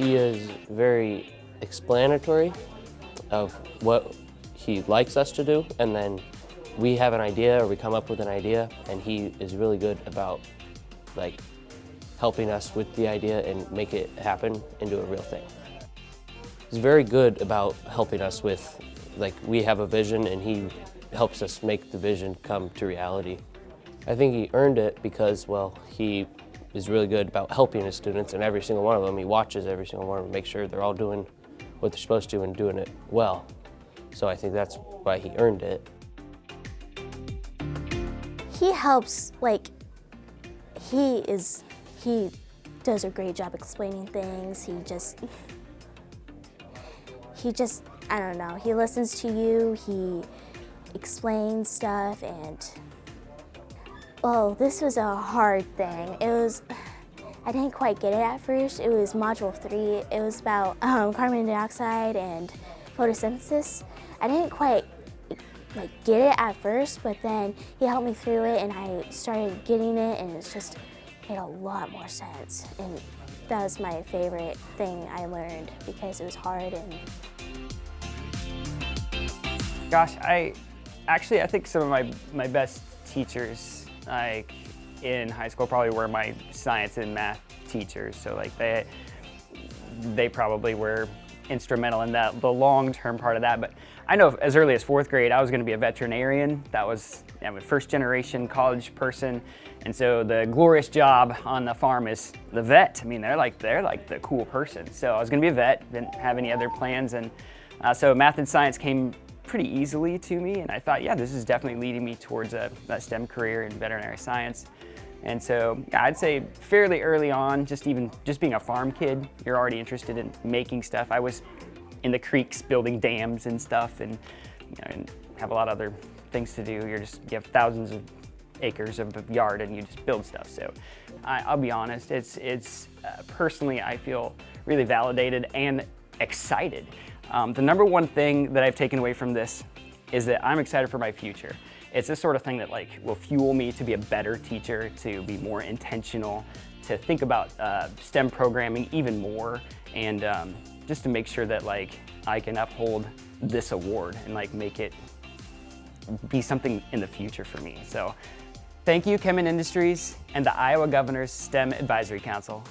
He is very explanatory of what he likes us to do, and then we have an idea or we come up with an idea, and he is really good about like helping us with the idea and make it happen into a real thing. He's very good about helping us with, like, we have a vision and he helps us make the vision come to reality. I think he earned it because, well, he is really good about helping his students, and every single one of them, he watches every single one of them, make sure they're all doing what they're supposed to and doing it well. So I think that's why he earned it. He helps, like, he does a great job explaining things. He just, I don't know, he listens to you, he explains stuff, and, well, this was a hard thing. I didn't quite get it at first. It was Module 3. It was about carbon dioxide and photosynthesis. I didn't quite get it at first, but then he helped me through it and I started getting it, and it's just made a lot more sense. And that was my favorite thing I learned because it was hard. And gosh, I think some of my best teachers, like in high school, probably were my science and math teachers. So like they probably were instrumental in that, the long-term part of that. But I know as early as 4th grade, I was going to be a veterinarian. I'm a first-generation college person, and so the glorious job on the farm is the vet. I mean, they're like the cool person. So I was going to be a vet. Didn't have any other plans, and so math and science came pretty easily to me, and I thought, yeah, this is definitely leading me towards a STEM career in veterinary science. And so yeah, I'd say fairly early on, just being a farm kid, you're already interested in making stuff. I was in the creeks building dams and stuff, and and have a lot of other things to do. You have thousands of acres of yard and you just build stuff. So I'll be honest, it's personally, I feel really validated and excited. The number one thing that I've taken away from this is that I'm excited for my future. It's the sort of thing that will fuel me to be a better teacher, to be more intentional, to think about STEM programming even more, and just to make sure that I can uphold this award and make it be something in the future for me. So thank you, Chemin Industries and the Iowa Governor's STEM Advisory Council.